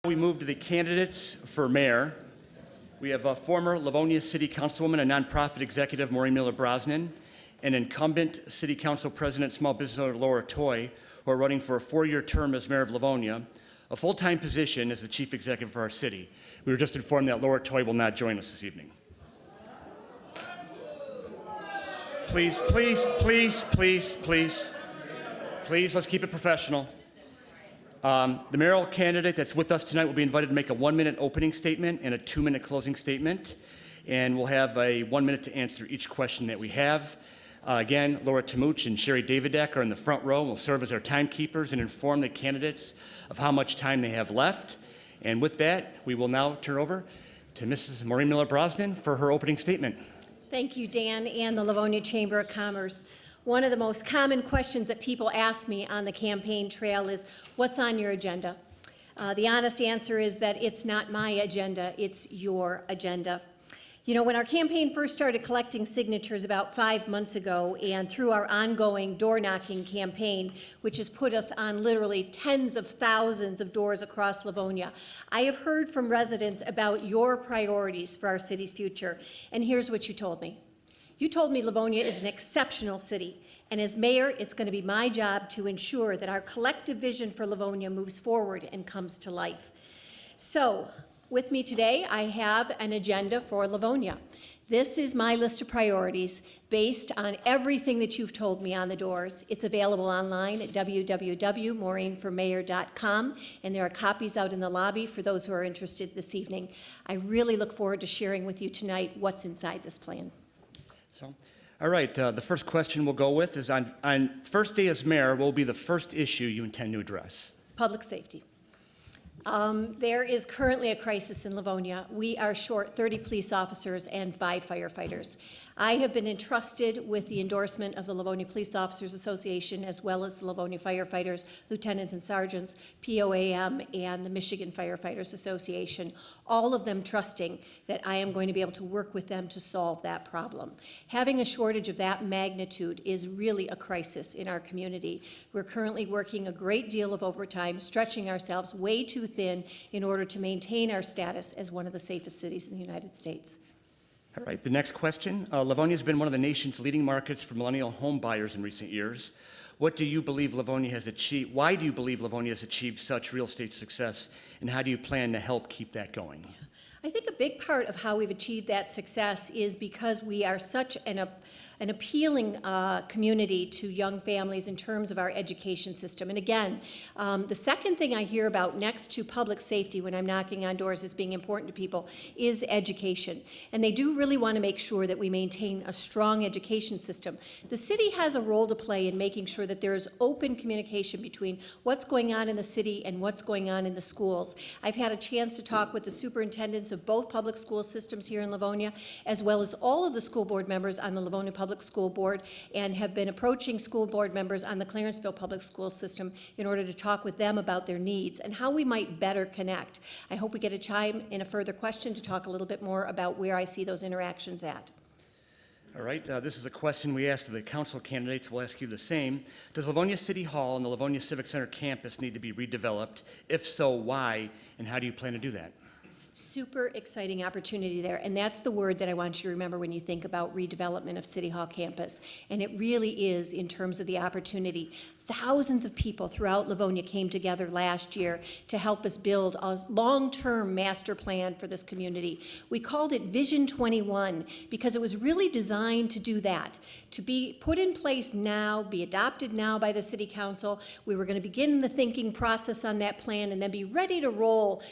We move to the candidates for mayor. We have a former Livonia City Councilwoman and nonprofit executive Maureen Miller-Brosnan, and incumbent City Council President, Small Business Owner Laura Toy, who are running for a 4-year term as mayor of Livonia, a full-time position as the chief executive for our city. We were just informed that Laura Toy will not join us this evening. Please, let's keep it professional. The mayoral candidate that's with us tonight will be invited to make a 1-minute opening statement and a 2-minute closing statement. And we'll have a 1 minute to answer each question that we have. Again, Laura Tamuch and Sherry Davidek are in the front row and will serve as our timekeepers and inform the candidates of how much time they have left. And with that, we will now turn over to Mrs. Maureen Miller-Brosnan for her opening statement. Thank you, Dan, and the Livonia Chamber of Commerce. One of the most common questions that people ask me on the campaign trail is, what's on your agenda? The honest answer is that it's not my agenda, it's your agenda. You know, when our campaign first started collecting signatures about 5 months ago, and through our ongoing door-knocking campaign, which has put us on literally tens of thousands of doors across Livonia, I have heard from residents about your priorities for our city's future, and here's what you told me. You told me Livonia is an exceptional city, and as mayor, it's going to be my job to ensure that our collective vision for Livonia moves forward and comes to life. So, with me today, I have an agenda for Livonia. This is my list of priorities based on everything that you've told me on the doors. It's available online at www.maureenformayor.com, and there are copies out in the lobby for those who are interested this evening. I really look forward to sharing with you tonight what's inside this plan. All right, the first question we'll go with is on first day as mayor, what will be the first issue you intend to address? Public safety. There is currently a crisis in Livonia. We are short 30 police officers and 5 firefighters. I have been entrusted with the endorsement of the Livonia Police Officers Association, as well as the Livonia Firefighters, Lieutenants and Sergeants, POAM, and the Michigan Firefighters Association, all of them trusting that I am going to be able to work with them to solve that problem. Having a shortage of that magnitude is really a crisis in our community. We're currently working a great deal of overtime, stretching ourselves way too thin in order to maintain our status as one of the safest cities in the United States. All right, the next question. Livonia has been one of the nation's leading markets for millennial home buyers in recent years. What do you believe Livonia has achieved? Why do you believe Livonia has achieved such real estate success, and how do you plan to help keep that going? I think a big part of how we've achieved that success is because we are such an appealing community to young families in terms of our education system. And again, the second thing I hear about next to public safety when I'm knocking on doors as being important to people is education. And they do really want to make sure that we maintain a strong education system. The city has a role to play in making sure that there is open communication between what's going on in the city and what's going on in the schools. I've had a chance to talk with the superintendents of both public school systems here in Livonia, as well as all of the school board members on the Livonia Public School Board, and have been approaching school board members on the Clarenceville Public School System in order to talk with them about their needs and how we might better connect. I hope we get a chime in a further question to talk a little bit more about where I see those interactions at. All right, this is a question we asked the council candidates. We'll ask you the same. Does Livonia City Hall and the Livonia Civic Center campus need to be redeveloped? If so, why? And how do you plan to do that? Super exciting opportunity there, and that's the word that I want you to remember when you think about redevelopment of City Hall campus. And it really is in terms of the opportunity. Thousands of people throughout Livonia came together last year to help us build a long-term master plan for this community. We called it Vision 21 because it was really designed to do that, to be put in place now, be adopted now by the City Council. We were going to begin the thinking process on that plan and then be ready to roll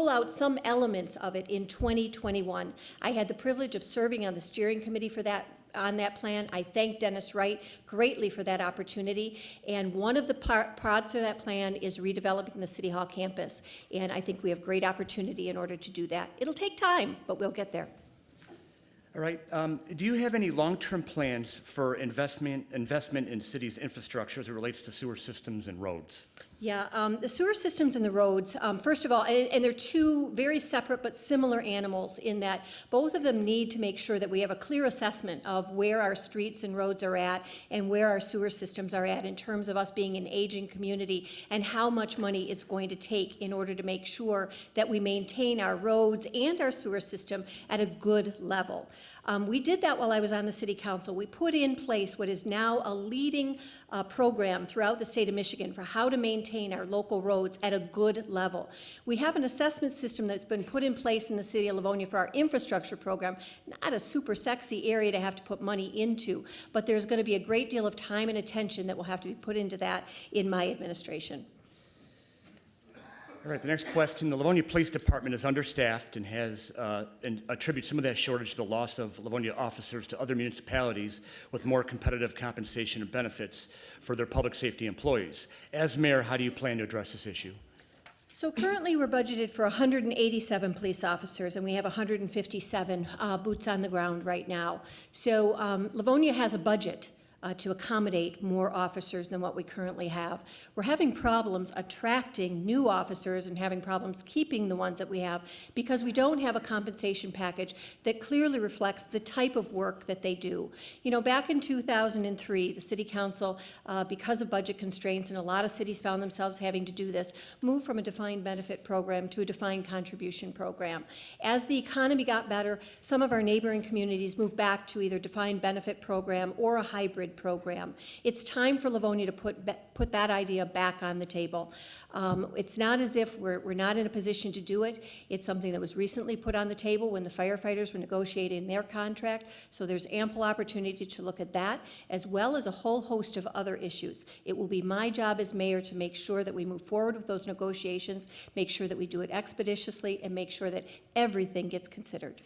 out some elements of it in 2021. I had the privilege of serving on the steering committee for that on that plan. I thank Dennis Wright greatly for that opportunity, and one of the parts of that plan is redeveloping the City Hall campus, and I think we have great opportunity in order to do that. It'll take time, but we'll get there. All right, do you have any long-term plans for investment in city's infrastructure as it relates to sewer systems and roads? Yeah, the sewer systems and the roads, first of all, and they're two very separate but similar animals in that both of them need to make sure that we have a clear assessment of where our streets and roads are at and where our sewer systems are at in terms of us being an aging community and how much money it's going to take in order to make sure that we maintain our roads and our sewer system at a good level. We did that while I was on the city council. We put in place what is now a leading program throughout the state of Michigan for how to maintain our local roads at a good level. We have an assessment system that's been put in place in the city of Livonia for our infrastructure program, not a super sexy area to have to put money into, but there's going to be a great deal of time and attention that will have to be put into that in my administration. All right, the next question. The Livonia Police Department is understaffed and has and attributes some of that shortage to the loss of Livonia officers to other municipalities with more competitive compensation and benefits for their public safety employees. As mayor, how do you plan to address this issue? So currently, we're budgeted for 187 police officers, and we have 157 boots on the ground right now. So Livonia has a budget to accommodate more officers than what we currently have. We're having problems attracting new officers and having problems keeping the ones that we have because we don't have a compensation package that clearly reflects the type of work that they do. You know, back in 2003, the city council, because of budget constraints, and a lot of cities found themselves having to do this, moved from a defined benefit program to a defined contribution program. As the economy got better, some of our neighboring communities moved back to either defined benefit program or a hybrid program. It's time for Livonia to put that idea back on the table. It's not as if we're not in a position to do it. It's something that was recently put on the table when the firefighters were negotiating their contract, so there's ample opportunity to look at that, as well as a whole host of other issues. It will be my job as mayor to make sure that we move forward with those negotiations, make sure that we do it expeditiously, and make sure that everything gets considered.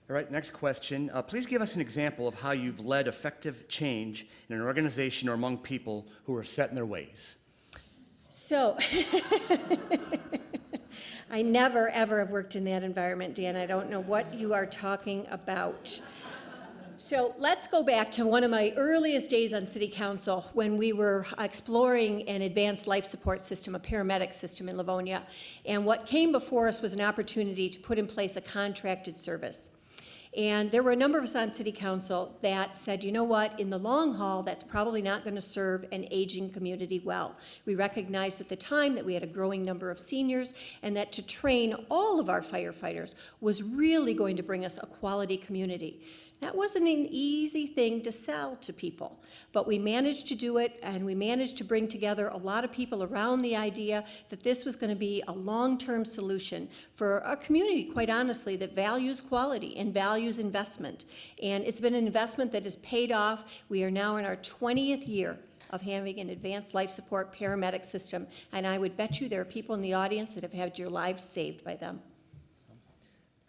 All right, next question. Please give us an example of how you've led effective change in an organization or among people who are set in their ways. So, I never, ever have worked in that environment, Dan. I don't know what you are talking about. So let's go back to one of my earliest days on city council when we were exploring an advanced life support system, a paramedic system in Livonia. And what came before us was an opportunity to put in place a contracted service. And there were a number of us on city council that said, you know what, in the long haul, that's probably not going to serve an aging community well. We recognized at the time that we had a growing number of seniors and that to train all of our firefighters was really going to bring us a quality community. That wasn't an easy thing to sell to people, but we managed to do it, and we managed to bring together a lot of people around the idea that this was going to be a long-term solution for a community, quite honestly, that values quality and values investment. And it's been an investment that has paid off. We are now in our 20th year of having an advanced life support paramedic system, and I would bet you there are people in the audience that have had your lives saved by them.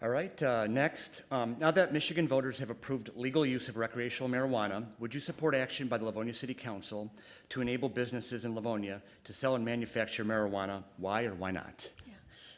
All right, next. Now that Michigan voters have approved legal use of recreational marijuana, would you support action by the Livonia City Council to enable businesses in Livonia to sell and manufacture marijuana? Why or why not?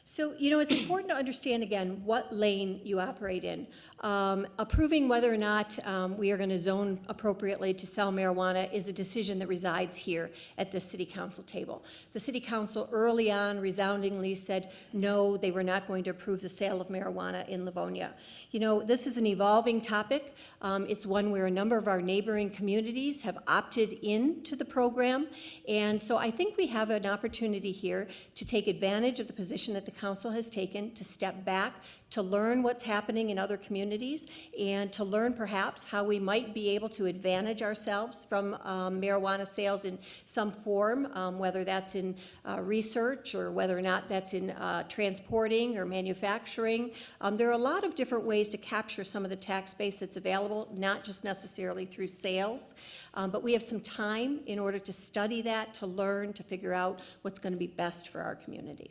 So, you know, it's important to understand, again, what lane you operate in. Approving whether or not we are going to zone appropriately to sell marijuana is a decision that resides here at the city council table. The city council early on resoundingly said no, they were not going to approve the sale of marijuana in Livonia. You know, this is an evolving topic. It's one where a number of our neighboring communities have opted into the program. And so I think we have an opportunity here to take advantage of the position that the council has taken to step back, to learn what's happening in other communities, and to learn perhaps how we might be able to advantage ourselves from marijuana sales in some form, whether that's in research or whether or not that's in transporting or manufacturing. There are a lot of different ways to capture some of the tax base that's available, not just necessarily through sales, but we have some time in order to study that, to learn, to figure out what's going to be best for our community.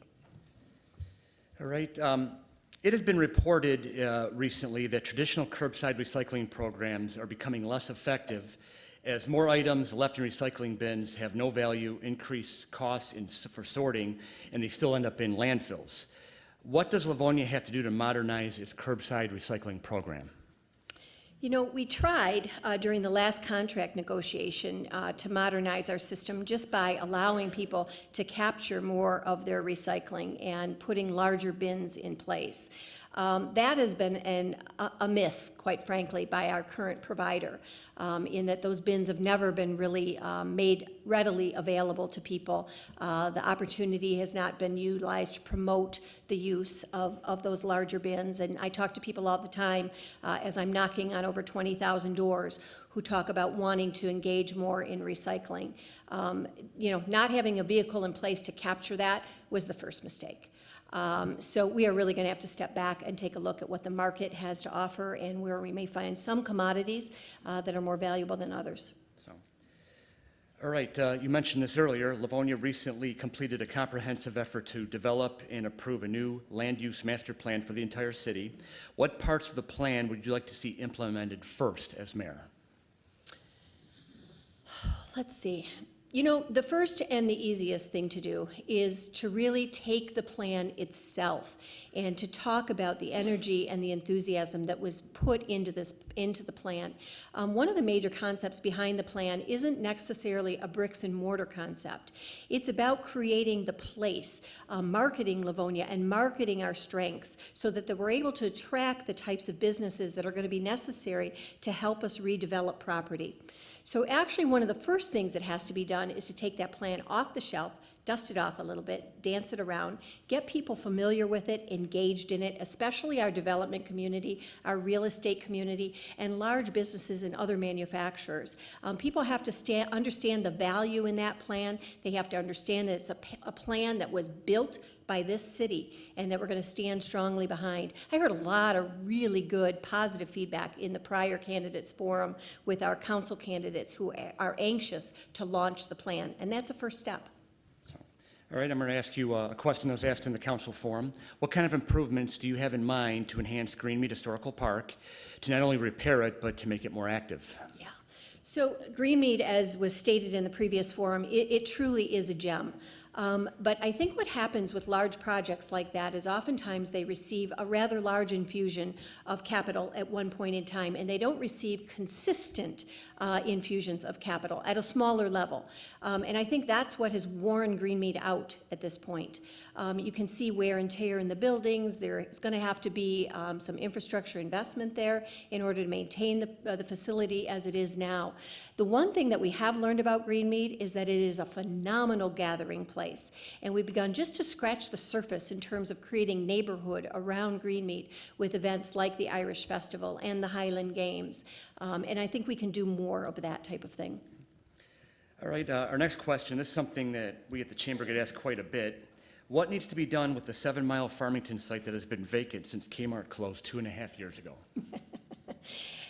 All right. It has been reported recently that traditional curbside recycling programs are becoming less effective as more items left in recycling bins have no value, increased costs for sorting, and they still end up in landfills. What does Livonia have to do to modernize its curbside recycling program? You know, we tried during the last contract negotiation to modernize our system just by allowing people to capture more of their recycling and putting larger bins in place. That has been a miss, quite frankly, by our current provider, in that those bins have never been really made readily available to people. The opportunity has not been utilized to promote the use of those larger bins. And I talk to people all the time as I'm knocking on over 20,000 doors who talk about wanting to engage more in recycling. You know, not having a vehicle in place to capture that was the first mistake. So we are really going to have to step back and take a look at what the market has to offer and where we may find some commodities that are more valuable than others. So, all right, you mentioned this earlier. Livonia recently completed a comprehensive effort to develop and approve a new land use master plan for the entire city. What parts of the plan would you like to see implemented first as mayor? Let's see. You know, the first and the easiest thing to do is to really take the plan itself and to talk about the energy and the enthusiasm that was put into the plan. One of the major concepts behind the plan isn't necessarily a bricks and mortar concept. It's about creating the place, marketing Livonia and marketing our strengths so that we're able to attract the types of businesses that are going to be necessary to help us redevelop property. So actually, one of the first things that has to be done is to take that plan off the shelf, dust it off a little bit, dance it around, get people familiar with it, engaged in it, especially our development community, our real estate community, and large businesses and other manufacturers. People have to understand the value in that plan. They have to understand that it's a plan that was built by this city and that we're going to stand strongly behind. I heard a lot of really good positive feedback in the prior candidates forum with our council candidates who are anxious to launch the plan, and that's a first step. All right, I'm going to ask you a question that was asked in the council forum. What kind of improvements do you have in mind to enhance Greenmead Historical Park, to not only repair it, but to make it more active? Yeah. So Greenmead, as was stated in the previous forum, it truly is a gem. But I think what happens with large projects like that is oftentimes they receive a rather large infusion of capital at one point in time, and they don't receive consistent infusions of capital at a smaller level. And I think that's what has worn Greenmead out at this point. You can see wear and tear in the buildings. There's going to have to be some infrastructure investment there in order to maintain the facility as it is now. The one thing that we have learned about Greenmead is that it is a phenomenal gathering place. And we've begun just to scratch the surface in terms of creating neighborhood around Greenmead with events like the Irish Festival and the Highland Games. And I think we can do more of that type of thing. All right, our next question, this is something that we at the Chamber get asked quite a bit. What needs to be done with the 7-mile Farmington site that has been vacant since Kmart closed 2.5 years ago?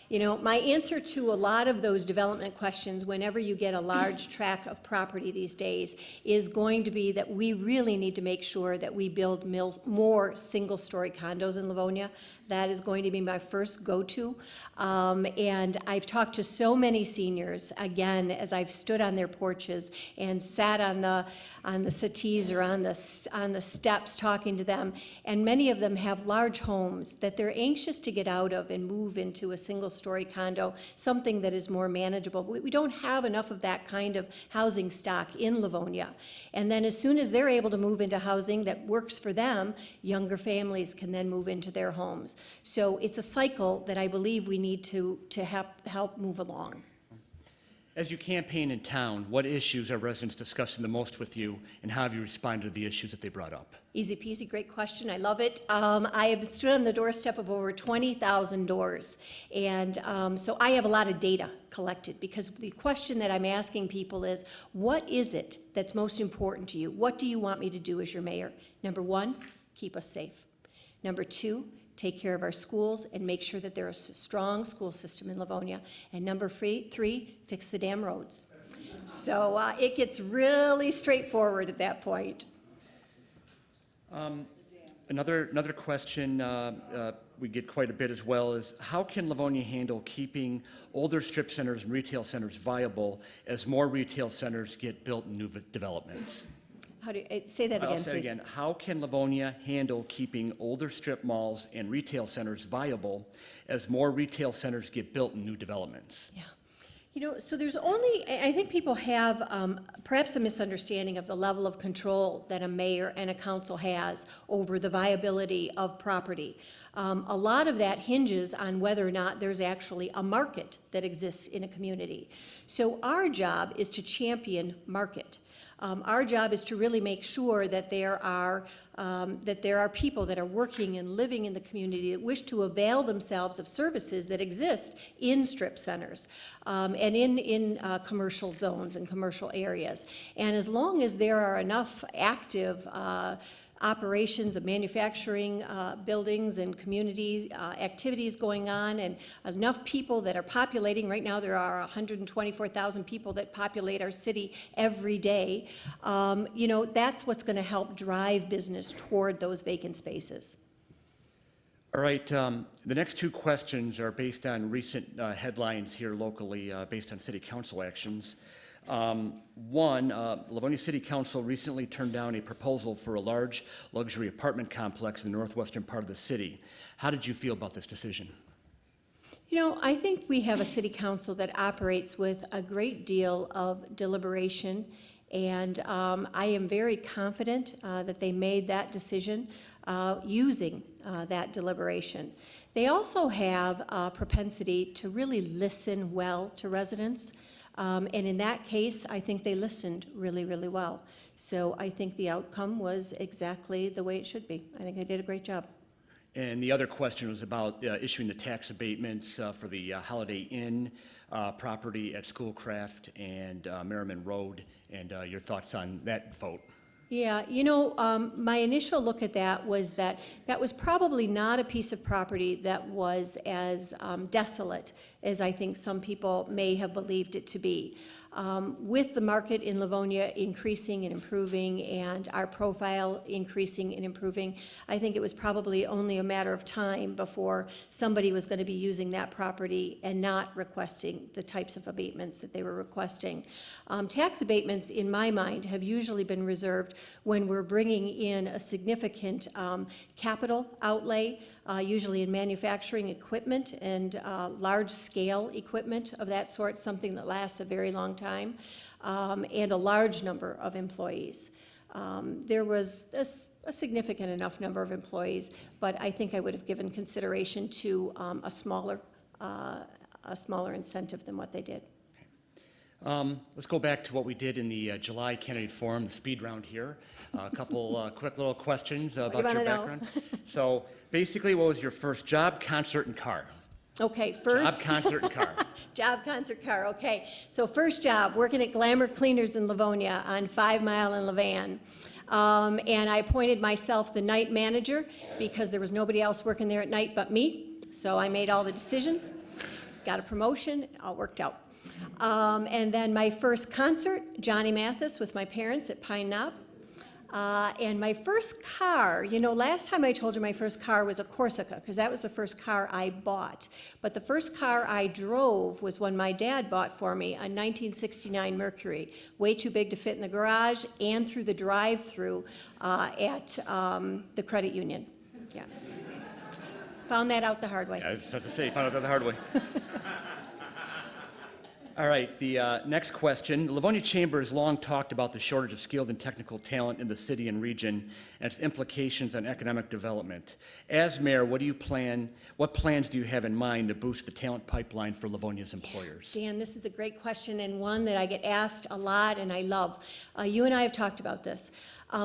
You know, my answer to a lot of those development questions whenever you get a large tract of property these days is going to be that we really need to make sure that we build more single-story condos in Livonia. That is going to be my first go-to. And I've talked to so many seniors, again, as I've stood on their porches and sat on the settees or on the steps talking to them, and many of them have large homes that they're anxious to get out of and move into a single-story condo, something that is more manageable. We don't have enough of that kind of housing stock in Livonia. And then as soon as they're able to move into housing that works for them, younger families can then move into their homes. So it's a cycle that I believe we need to help move along. As you campaign in town, what issues are residents discussing the most with you, and how have you responded to the issues that they brought up? Easy peasy, great question. I love it. I have stood on the doorstep of over 20,000 doors. And so I have a lot of data collected because the question that I'm asking people is, what is it that's most important to you? What do you want me to do as your mayor? Number one, keep us safe. Number two, take care of our schools and make sure that there's a strong school system in Livonia. And number three, fix the damn roads. So it gets really straightforward at that point. Another question we get quite a bit as well is, how can Livonia handle keeping older strip centers and retail centers viable as more retail centers get built in new developments? How do you, say that I'll again, say it please? again. How can Livonia handle keeping older strip malls and retail centers viable as more retail centers get built in new developments? Yeah. You know, so there's only, I think people have perhaps a misunderstanding of the level of control that a mayor and a council has over the viability of property. A lot of that hinges on whether or not there's actually a market that exists in a community. So our job is to champion market. Our job is to really make sure that there are people that are working and living in the community that wish to avail themselves of services that exist in strip centers and in commercial zones and commercial areas. And as long as there are enough active operations of manufacturing buildings and community activities going on, and enough people that are populating. Right now, there are 124,000 people that populate our city every day. You know, that's what's going to help drive business toward those vacant spaces. All right, the next two questions are based on recent headlines here locally, based on city council actions. One, Livonia City Council recently turned down a proposal for a large luxury apartment complex in the northwestern part of the city. How did you feel about this decision? You know, I think we have a city council that operates with a great deal of deliberation, and I am very confident that they made that decision using that deliberation. They also have a propensity to really listen well to residents. And in that case, I think they listened really, really well. So I think the outcome was exactly the way it should be. I think they did a great job. And the other question was about issuing the tax abatements for the Holiday Inn property at Schoolcraft and Merriman Road, and your thoughts on that vote. Yeah, you know, my initial look at that was that was probably not a piece of property that was as desolate as I think some people may have believed it to be. With the market in Livonia increasing and improving and our profile increasing and improving, I think it was probably only a matter of time before somebody was going to be using that property and not requesting the types of abatements that they were requesting. Tax abatements, in my mind, have usually been reserved when we're bringing in a significant capital outlay, usually in manufacturing equipment and large-scale equipment of that sort, something that lasts a very long time, and a large number of employees. There was a significant enough number of employees, but I think I would have given consideration to a smaller incentive than what they did. Let's go back to what we did in the July candidate forum, the speed round here. A couple quick little questions about your background. So basically, what was your first job, concert, and car? Okay, first. Job, concert, and car. Job, concert, car, okay. So first job, working at Glamour Cleaners in Livonia on 5 Mile and Levan. And I appointed myself the night manager because there was nobody else working there at night but me. So I made all the decisions, got a promotion, it all worked out. And then my first concert, Johnny Mathis with my parents at Pine Knob. And my first car, you know, last time I told you my first car was a Corsica, because that was the first car I bought. But the first car I drove was one my dad bought for me, a 1969 Mercury, way too big to fit in the garage and through the drive-through at the credit union. Yeah. Found that out the hard way. Yeah, I was about to say, found out that the hard way. All right, the next question. The Livonia Chamber has long talked about the shortage of skilled and technical talent in the city and region and its implications on economic development. As mayor, what plans do you have in mind to boost the talent pipeline for Livonia's employers? Dan, this is a great question and one that I get asked a lot and I love. You and I have talked about this.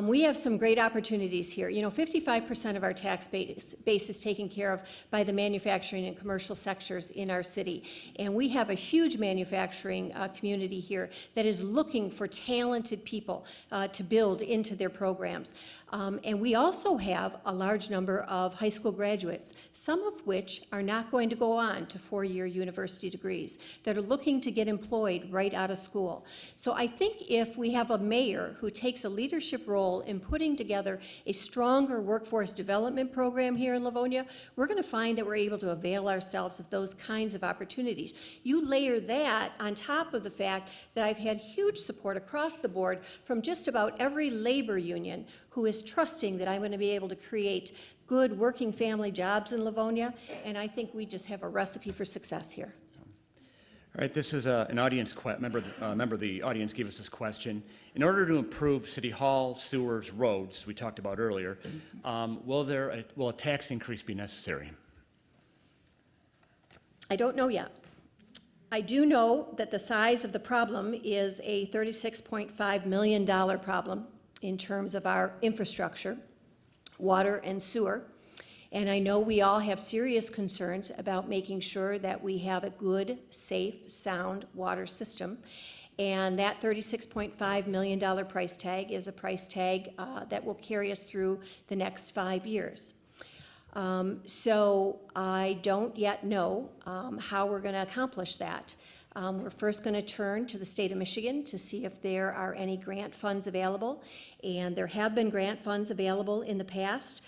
We have some great opportunities here. You know, 55% of our tax base is taken care of by the manufacturing and commercial sectors in our city. And we have a huge manufacturing community here that is looking for talented people to build into their programs. And we also have a large number of high school graduates, some of which are not going to go on to 4-year university degrees, that are looking to get employed right out of school. So I think if we have a mayor who takes a leadership role in putting together a stronger workforce development program here in Livonia, we're going to find that we're able to avail ourselves of those kinds of opportunities. You layer that that on top of the fact that I've had huge support across the board from just about every labor union who is trusting that I'm going to be able to create good working family jobs in Livonia, and I think we just have a recipe for success here. All right, this is an audience member of the audience gave us this question. In order to improve City Hall, sewers, roads, we talked about earlier, will a tax increase be necessary? I don't know yet. I do know that the size of the problem is a $36.5 million problem in terms of our infrastructure, water and sewer. And I know we all have serious concerns about making sure that we have a good, safe, sound water system. And that $36.5 million price tag is a price tag that will carry us through the next 5 years. So I don't yet know how we're going to accomplish that. We're first going to turn to the state of Michigan to see if there are any grant funds available. And there have been grant funds available in the past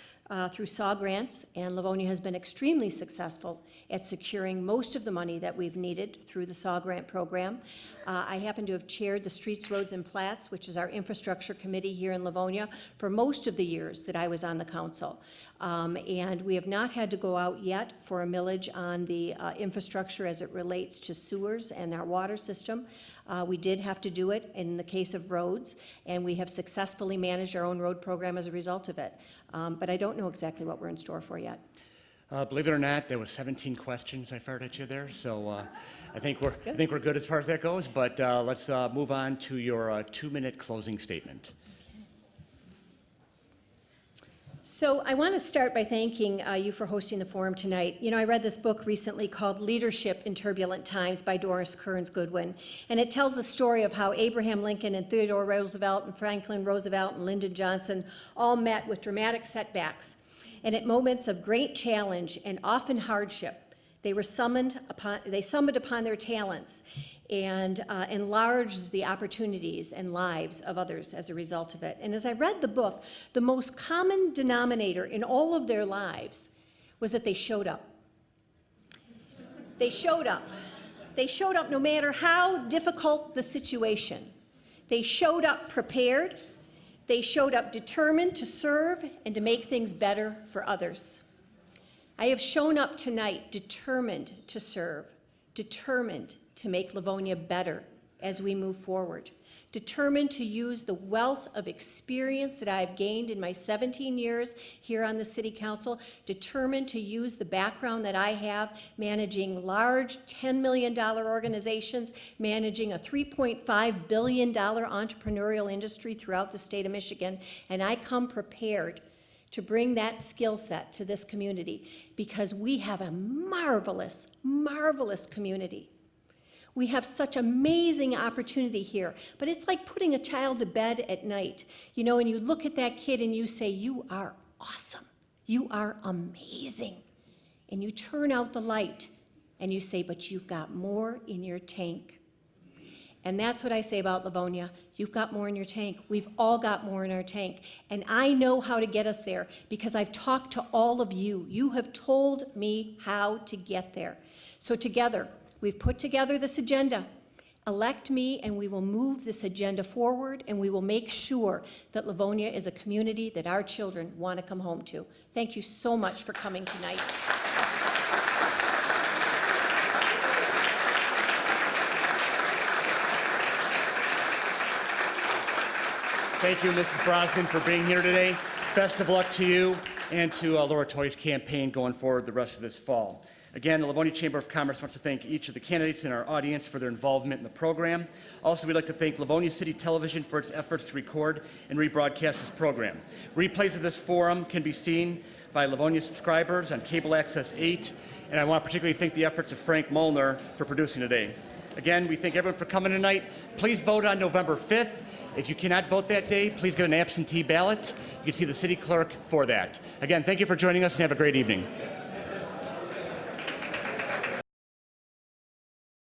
through SAW grants, and Livonia has been extremely successful at securing most of the money that we've needed through the SAW grant program. I happen to have chaired the Streets, Roads, and Plats, which is our infrastructure committee here in Livonia, for most of the years that I was on the council. And we have not had to go out yet for a millage on the infrastructure as it relates to sewers and our water system. We did have to do it in the case of roads, and we have successfully managed our own road program as a result of it. But I don't know exactly what we're in store for yet. Believe it or not, there was 17 questions I fired at you there, so I think we're good as far as that goes. But let's move on to your 2-minute closing statement. So I want to start by thanking you for hosting the forum tonight. You know, I read this book recently called Leadership in Turbulent Times by Doris Kearns Goodwin, and it tells the story of how Abraham Lincoln and Theodore Roosevelt and Franklin Roosevelt and Lyndon Johnson all met with dramatic setbacks. And at moments of great challenge and often hardship, they summoned upon their talents and enlarged the opportunities and lives of others as a result of it. And as I read the book, the most common denominator in all of their lives was that they showed up. They showed up. They showed up no matter how difficult the situation. They showed up prepared. They showed up determined to serve and to make things better for others. I have shown up tonight determined to serve, determined to make Livonia better as we move forward, determined to use the wealth of experience that I have gained in my 17 years here on the City Council, determined to use the background that I have managing large $10 million organizations, managing a $3.5 billion entrepreneurial industry throughout the state of Michigan, and I come prepared to bring that skill set to this community because we have a marvelous, marvelous community. We have such amazing opportunity here, but it's like putting a child to bed at night, you know, and you look at that kid and you say, you are awesome, you are amazing, and you turn out the light and you say, but you've got more in your tank. And that's what I say about Livonia. You've got more in your tank. We've all got more in our tank. And I know how to get us there because I've talked to all of you. You have told me how to get there. So together, we've put together this agenda. Elect me and we will move this agenda forward and we will make sure that Livonia is a community that our children want to come home to. Thank you so much for coming tonight. Thank you, Mrs. Brosnan, for being here today. Best of luck to you and to Laura Toy's campaign going forward the rest of this fall. Again, the Livonia Chamber of Commerce wants to thank each of the candidates in our audience for their involvement in the program. Also, we'd like to thank Livonia City Television for its efforts to record and rebroadcast this program. Replays of this forum can be seen by Livonia subscribers on Cable Access 8, and I want to particularly thank the efforts of Frank Molnar for producing today. Again, we thank everyone for coming tonight. Please vote on November 5th. If you cannot vote that day, please get an absentee ballot. You can see the city clerk for that. Again, thank you for joining us and have a great evening.